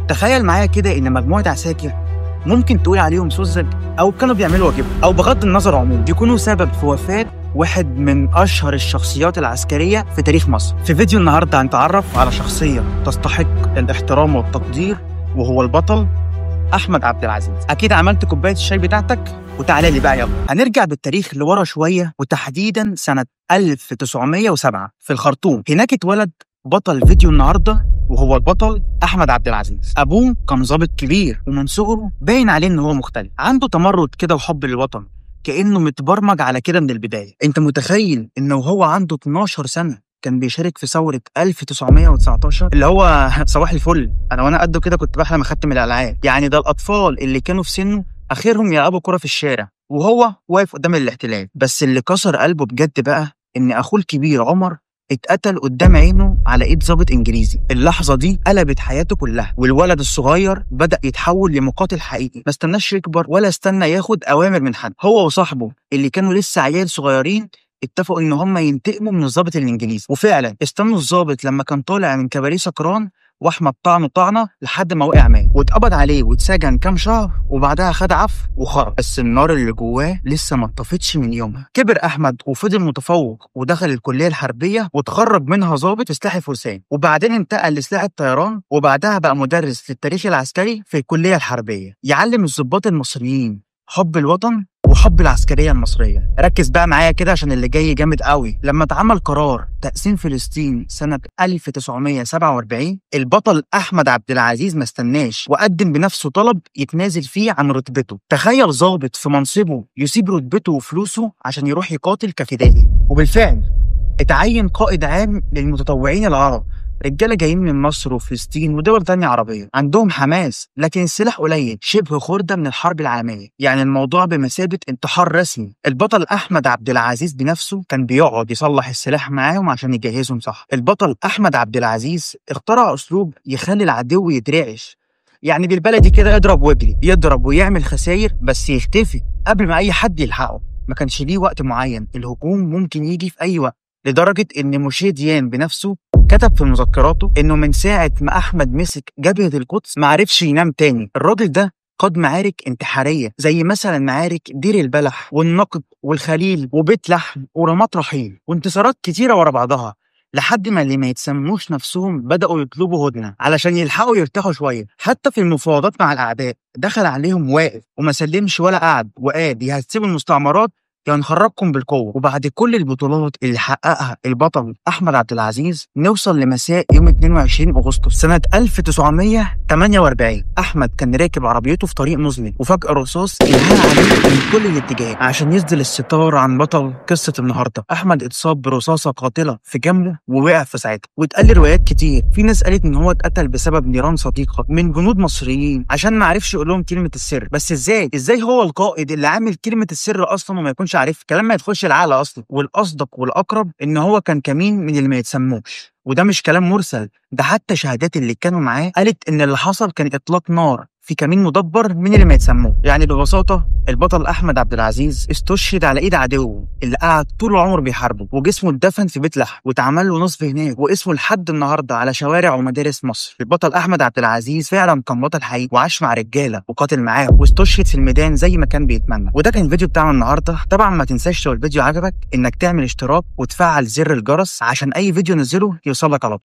تخيل معايا كده ان مجموعه عساكر ممكن تقول عليهم سذج او كانوا بيعملوا واجبهم، او بغض النظر عموما يكونوا سبب في وفاه واحد من اشهر الشخصيات العسكريه في تاريخ مصر. في فيديو النهارده هنتعرف على شخصيه تستحق الاحترام والتقدير، وهو البطل احمد عبد العزيز. اكيد عملت كوبايه الشاي بتاعتك وتعالى لي بقى، يلا هنرجع بالتاريخ لورا شويه، وتحديدا سنه 1907 في الخرطوم. هناك اتولد بطل فيديو النهارده، وهو البطل احمد عبد العزيز. ابوه كان ضابط كبير، ومن صغره باين عليه ان هو مختلف، عنده تمرد كده وحب للوطن، كانه متبرمج على كده من البدايه. انت متخيل انه وهو عنده 12 سنه كان بيشارك في ثوره 1919 اللي هو صباح الفل، انا وانا قده كده كنت بحلم اختم الالعاب. يعني ده الاطفال اللي كانوا في سنه اخرهم يلعبوا كره في الشارع وهو واقف قدام الاحتلال. بس اللي كسر قلبه بجد بقى ان اخوه الكبير عمر اتقتل قدام عينه على ايد ضابط انجليزي. اللحظه دي قلبت حياته كلها، والولد الصغير بدا يتحول لمقاتل حقيقي. ما استناش يكبر ولا استنى ياخد اوامر من حد. هو وصاحبه اللي كانوا لسه عيال صغيرين اتفقوا ان هم ينتقموا من الضابط الانجليزي، وفعلا استنوا الضابط لما كان طالع من كباريه سكران واحمد طعنه لحد ما وقع مات، واتقبض عليه واتسجن كام شهر، وبعدها خد عفو وخرج. بس النار اللي جواه لسه ما اتطفتش من يومها. كبر احمد وفضل متفوق، ودخل الكليه الحربيه وتخرج منها ضابط في سلاح الفرسان، وبعدين انتقل لسلاح الطيران، وبعدها بقى مدرس للتاريخ العسكري في الكليه الحربيه، يعلم الضباط المصريين حب الوطن وحب العسكريه المصريه. ركز بقى معايا كده عشان اللي جاي جامد قوي. لما اتعمل قرار تقسيم فلسطين سنه 1947، البطل احمد عبد العزيز ما استناش وقدم بنفسه طلب يتنازل فيه عن رتبته. تخيل ضابط في منصبه يسيب رتبته وفلوسه عشان يروح يقاتل كفدائي. وبالفعل اتعين قائد عام للمتطوعين العرب، رجاله جايين من مصر وفلسطين ودول تانية عربيه، عندهم حماس لكن السلاح قليل، شبه خرده من الحرب العالميه. يعني الموضوع بمثابه انتحار رسمي. البطل احمد عبد العزيز بنفسه كان بيقعد يصلح السلاح معاهم عشان يجهزهم صح. البطل احمد عبد العزيز اخترع اسلوب يخلي العدو يترعش، يعني بالبلدي كده اضرب واجري، يضرب ويعمل خسائر بس يختفي قبل ما اي حد يلحقه. ما كانش ليه وقت معين، الهجوم ممكن يجي في اي وقت، لدرجه ان موشيه ديان بنفسه كتب في مذكراته انه من ساعه ما احمد مسك جبهه القدس ما عرفش ينام تاني. الراجل ده قاد معارك انتحاريه زي مثلا معارك دير البلح والنقب والخليل وبيت لحم ورمات رحيل، وانتصارات كتيره ورا بعضها، لحد ما اللي ما يتسموش نفسهم بدأوا يطلبوا هدنة علشان يلحقوا يرتاحوا شوية. حتى في المفاوضات مع الأعداء دخل عليهم واقف وما سلمش ولا قعد، وقال يا هتسيبوا المستعمرات يا هنخرجكم بالقوة. وبعد كل البطولات اللي حققها البطل أحمد عبد العزيز، نوصل لمساء يوم 22 أغسطس سنة 1948. أحمد كان راكب عربيته في طريق مظلم، وفجأة الرصاص انهال عليه من كل الاتجاهات عشان يسدل الستار عن بطل قصة النهاردة. أحمد اتصاب برصاصة قاتلة في جنبه ووقع في ساعتها. واتقال روايات كتير، في ناس قالت إن هو اتقتل بسبب نيران صديقة من جنود مصريين عشان ما عرفش يقول لهم كلمة السر. بس ازاي هو القائد اللي عامل كلمة السر أصلا وما يكونش عارف؟ كلام ما يدخلش العقل اصلا. والاصدق والاقرب ان هو كان كمين من اللي ما يتسموش، وده مش كلام مرسل، ده حتى شهادات اللي كانوا معاه قالت ان اللي حصل كان اطلاق نار في كمين مدبر من اللي ما يتسموه. يعني ببساطه البطل احمد عبد العزيز استشهد على ايد عدوه اللي قعد طول العمر بيحاربه، وجسمه اتدفن في بيت لحم واتعمل له نصب هناك، واسمه لحد النهارده على شوارع ومدارس مصر. البطل احمد عبد العزيز فعلا كان بطل حقيقي، وعاش مع رجاله وقاتل معاهم واستشهد في الميدان زي ما كان بيتمنى. وده كان الفيديو بتاعنا النهارده. طبعا ما تنساش لو الفيديو عجبك انك تعمل اشتراك وتفعل زر الجرس عشان اي فيديو ننزله يوصلك على طول.